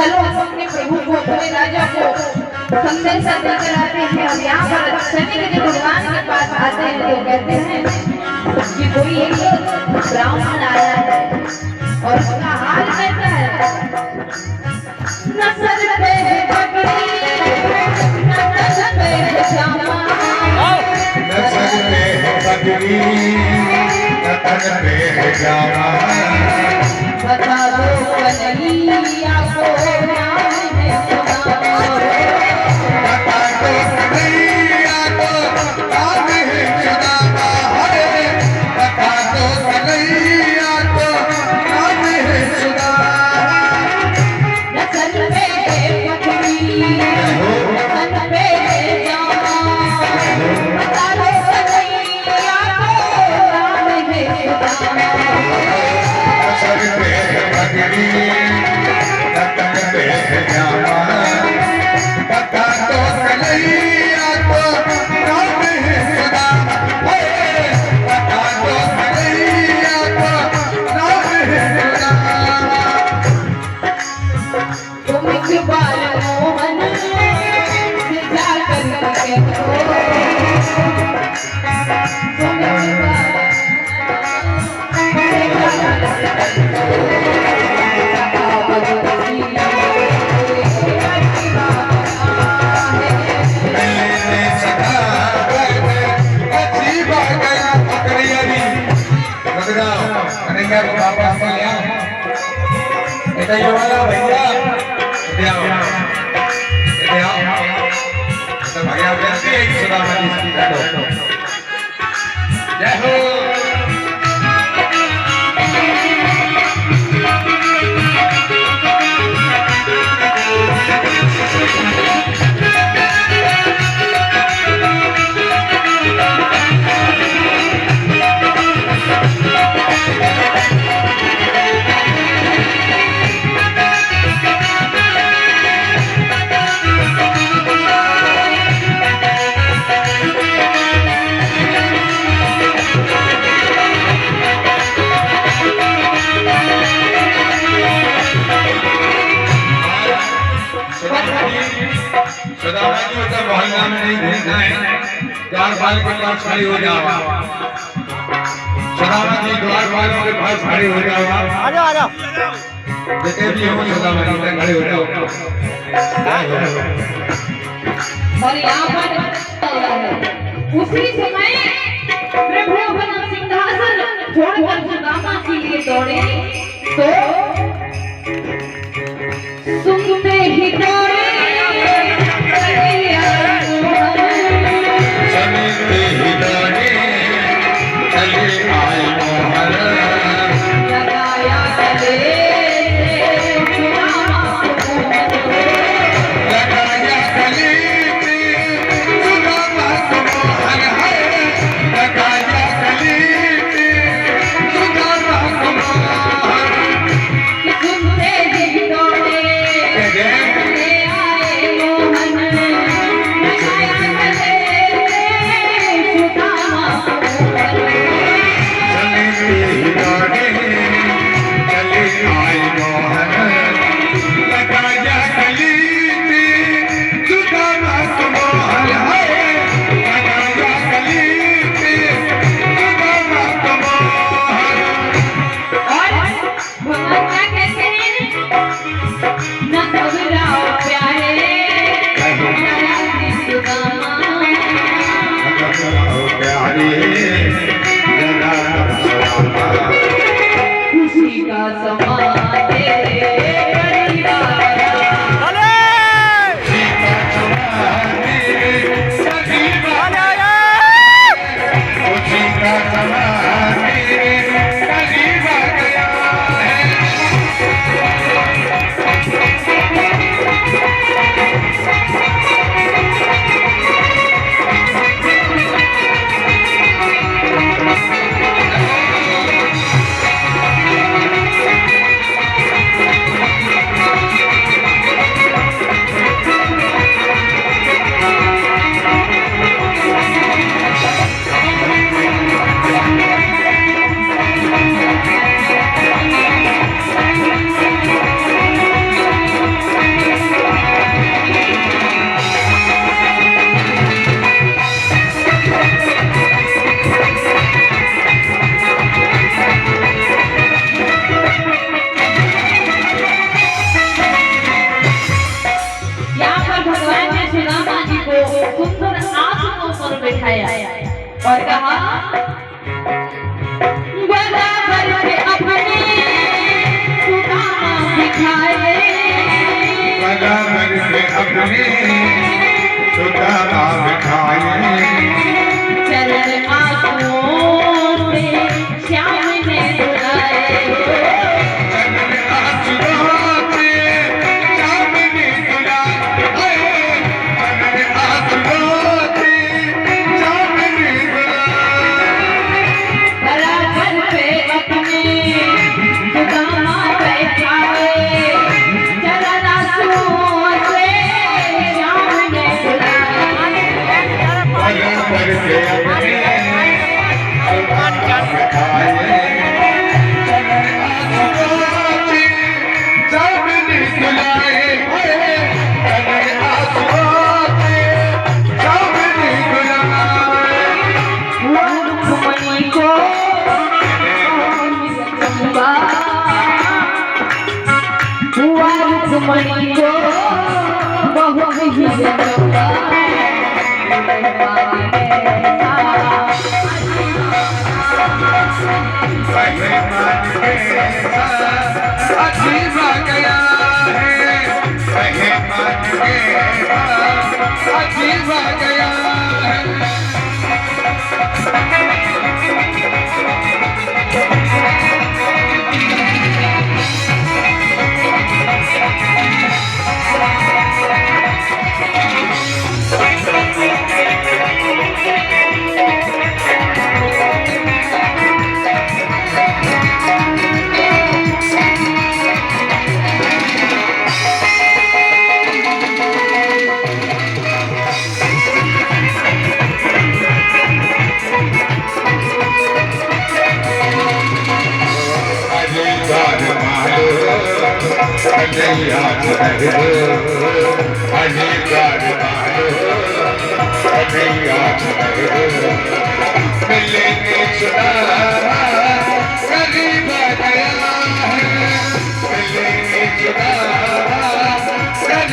चलो हम अपने प्रभु को अपने राजा को संदेशा देकर आते हैं। और यहाँ पर चलने के भगवान के पास आते हैं तो कहते हैं कि कोई एक ब्राह्मण आया है और उसका हाल कैसा है, न सर पे पगड़ी न तन पे जामा, न सर पे पगड़ी न तन पे जामा, बता दो कन्हैया को नाम है सुनामा, बता दो कन्हैया को नाम है सुनामा, बता दो कन्हैया को नाम है सुनामा। न सर पे पगड़ी न तन पे जामा, बता दो कन्हैया को नाम है सुनामा, सर पे पगड़ी न तन पे जामा, बता दो कन्हैया को नाम है सुदामा, बता दो कन्हैया को नाम है सुदामा। तुम इकबाल मोहन जा करके हो, तुम मैंने सदा अच्छी बात गया पकड़िया दी पकड़ाओ कन्हैया को वापस ले आओ। बेटा ये वाला भैया ले आओ ले आओ तो भैया वैसे एक सुदामा जी की दो जय हो। सुदामा जी मतलब मोहल्ला में नहीं घूमना है, द्वारपाल के पास खड़े हो जाओ। सुदामा जी द्वारपालों के पास खड़े हो जाओ। आ जाओ जितने भी हो सुदामा जी खड़े हो जाओ। और यहाँ पर उसी समय प्रभु अपना सिंहासन छोड़कर सुदामा के लिए दौड़े तो सुनते ही दौड़े समीपे ही दौड़े चले आए मोहन, लगाया गले सुदामा को लगाया गले पे सुदामा को मोहन है, लगाया गले पे सुदामा को मोहन। सुनते ही दौड़े जय ले आए मोहन, लगाया गले सुदामा को समीपे ही दौड़े चले आए मोहन, लगाया गले पे सुदामा को मोहन है, लगाया गले पे सुदामा को मोहन। और भगवान क्या कहते हैं, न घबराओ प्यारे नाराज सुदामा, खुशी का समा तेरे परिवार बताया और कहा बराबर पे अपने सुदामा दिखाए, बराबर पे अपने सुदामा दिखाए, चरण आंखों से श्याम ने बुलाए, चरण आंखों से श्याम ने बुलाए, चरण आंखों से श्याम ने बुलाए, बराबर पे अपने सुदामा बैठाए, चरण आंखों से श्याम ने बुलाए, बराबर पे अपने सुदामा दिखाए, मणि को बहुत ही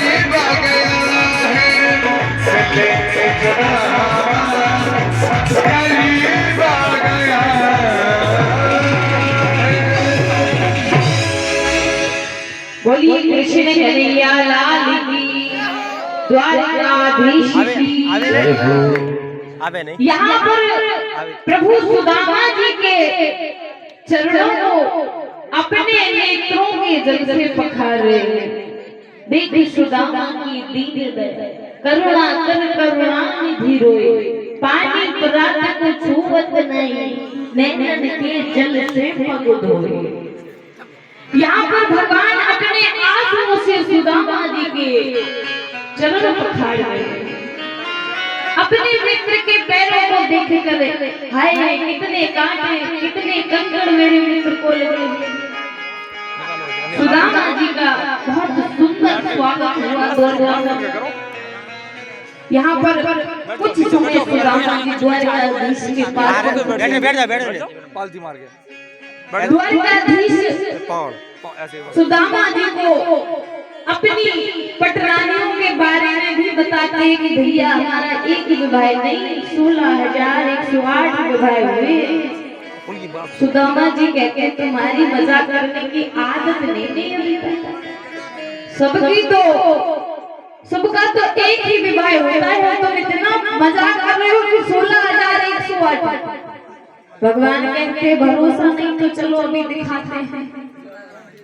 अजीबा गया है, अजीबा गया है। बोलिए कृष्ण कन्हैया लाल की, द्वारकाधीश की। यहाँ पर प्रभु सुदामा जी के चरणों को अपने नेत्रों के जल से पखारे। देखिए सुदामा की दीन दया, करुणा कर करुणा निधि रोए, पानी प्रात को छूवत नहीं, नैनन के जल से पग धोए। यहाँ पर भगवान अपने आंसुओं से सुदामा जी के चरण पखार रहे हैं। अपने मित्र के पैरों को देख कर हाय हाय कितने कांटे कितने कंकड़ मेरे मित्र को लगे। सुदामा जी का बहुत सुंदर स्वागत हुआ द्वारका। यहाँ पर कुछ समय सुदामा जी द्वारकाधीश के पास पालती मार के द्वारकाधीश सुदामा जी को अपनी पटरानियों के बारे में भी बताते हैं कि भैया हमारा एक विवाह नहीं 16,108 विवाह हुए। सुदामा जी कहते हैं तुम्हारी मजाक करने की आदत नहीं अभी तक। सबका तो एक ही विवाह होता है, तुम इतना मजाक कर रहे हो कि 16,108। भगवान कहते भरोसा नहीं तो चलो अभी दिखाते हैं।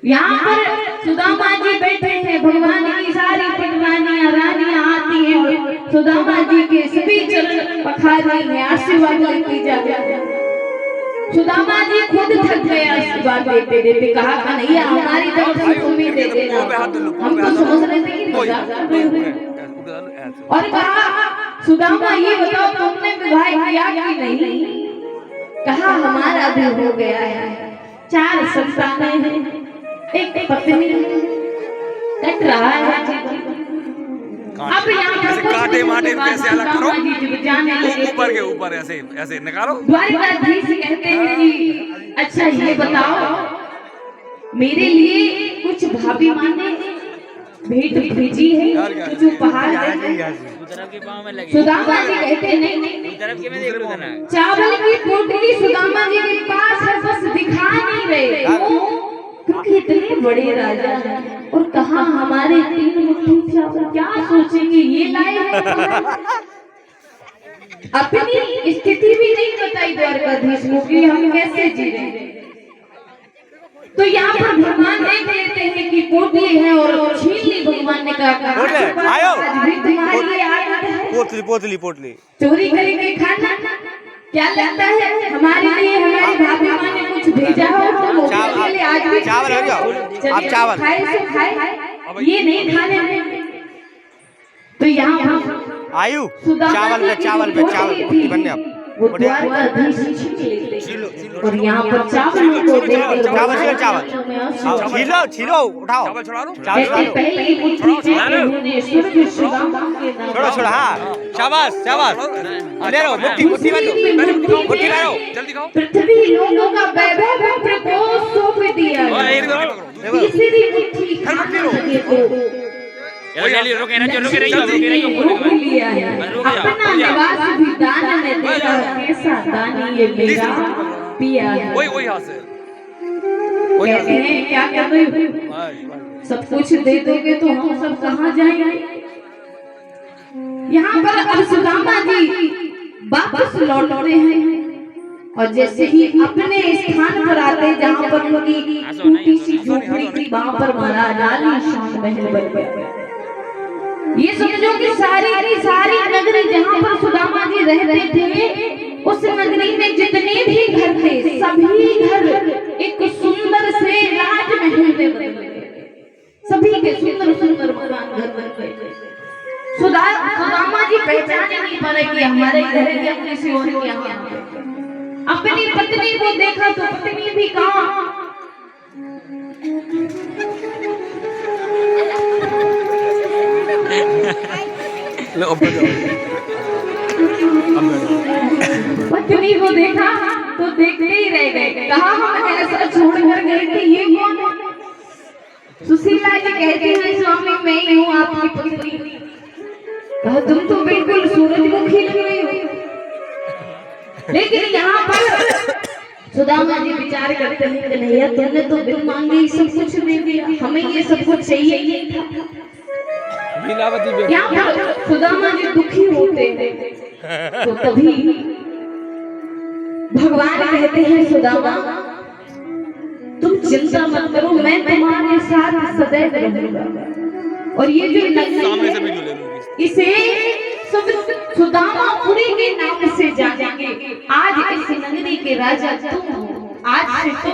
यहाँ पर सुदामा जी बैठे थे, भगवान की सारी पटरानियां रानियां आती हैं, सुदामा जी के सभी चरण पखारने में आशीर्वाद लेती जा रही है। सुदामा जी खुद थक गए आशीर्वाद देते देते, कहा कन्हैया हमारी तरफ से तुम ही दे देना, हम तो समझ रहे थे कि मजाक कर रहे हो। और कहा सुदामा ये बताओ तुमने विवाह किया कि नहीं? कहा हमारा भी हो गया है, 4 संतानें हैं, एक पत्नी कट रहा है। अब यहाँ पर कांटे माटे कैसे अलग करो, ऊपर के ऊपर ऐसे ऐसे निकालो। द्वारकाधीश कहते हैं कि अच्छा ये बताओ मेरे लिए कुछ भाभी माँ ने भेंट भेजी है, कुछ उपहार सुदामा जी कहते नहीं चावल की पोटली सुदामा जी के पास है, बस दिखा नहीं रहे क्योंकि इतने बड़े राजा हैं और कहा हमारे 3 मुट्ठी चावल, क्या सोचेंगे ये लाए हैं। अपनी स्थिति भी नहीं बताई द्वारकाधीश को कि हम कैसे जी रहे हैं। तो यहाँ पर भगवान देख लेते हैं कि पोटली है और छीन ली। भगवान ने कहा पोतली पोतली चोरी करके खाना क्या लगता है हमारे लिए, हमारी भाभी माँ ने कुछ भेजा हो तो के लिए आज भी चावल हो जाओ, आप चावल खाए से खाए, ये नहीं खाने में। तो यहाँ आयु चावल पे बनने आप वो द्वारकाधीश और यहाँ पर चावल को देकर चावल छीलो उठाओ पहले ही मुट्ठी उन्होंने स्वर्ग सुदामा के नाम छोड़ो हाँ शाबाश ले लो मुट्ठी मारो जल्दी खाओ। पृथ्वी लोगों का वैभव प्रभु को सौंप दिया है। तीसरी मुट्ठी लिया है, अपना निवास भी दान में देगा, कैसा दानी ये मेरा पिया है। वही हाथ से कहते हैं क्या कर रहे हो, सब कुछ दे दोगे तो हम सब कहाँ जाएंगे। यहाँ पर अब सुदामा जी वापस लौटते हैं और जैसे ही अपने स्थान पर आते जहाँ पर उनकी टूटी सी झोपड़ी थी, वहाँ पर महाराज आलीशान महल बन गया। ये समझो कि सारी नगरी जहाँ पर सुदामा जी रह रहे थे, उस नगरी में जितने भी घर थे सभी घर एक सुंदर से राजमहल में बने गए। सभी के सुंदर मकान घर बन गए। सुदामा जी पहचान नहीं पा रहे कि हमारे घर है या किसी और के यहाँ। अपनी पत्नी को देखा तो पत्नी भी कहाँ, पत्नी को देखा तो देखते ही रह गए। कहा हम ऐसा छोड़कर गए थे, ये कौन है। सुशीला जी कहते हैं स्वामी मैं ही हूँ आपकी पत्नी। कहा तुम तो बिल्कुल सूरजमुखी लग रही हो। लेकिन यहाँ पर सुदामा जी विचार करते हैं कि नहीं तुमने तो बिन मांगे ही सब कुछ दे दिया, हमें ये सब कुछ चाहिए ही था। यहाँ पर सुदामा जी दुखी होते हैं तो तभी भगवान कहते हैं सुदामा तुम चिंता मत करो, मैं तुम्हारे साथ सदैव रहूंगा। और ये जो नगरी इसे सुदामापुरी के नाम से जानेंगे। आज इस नगरी के राजा तुम हो, आज से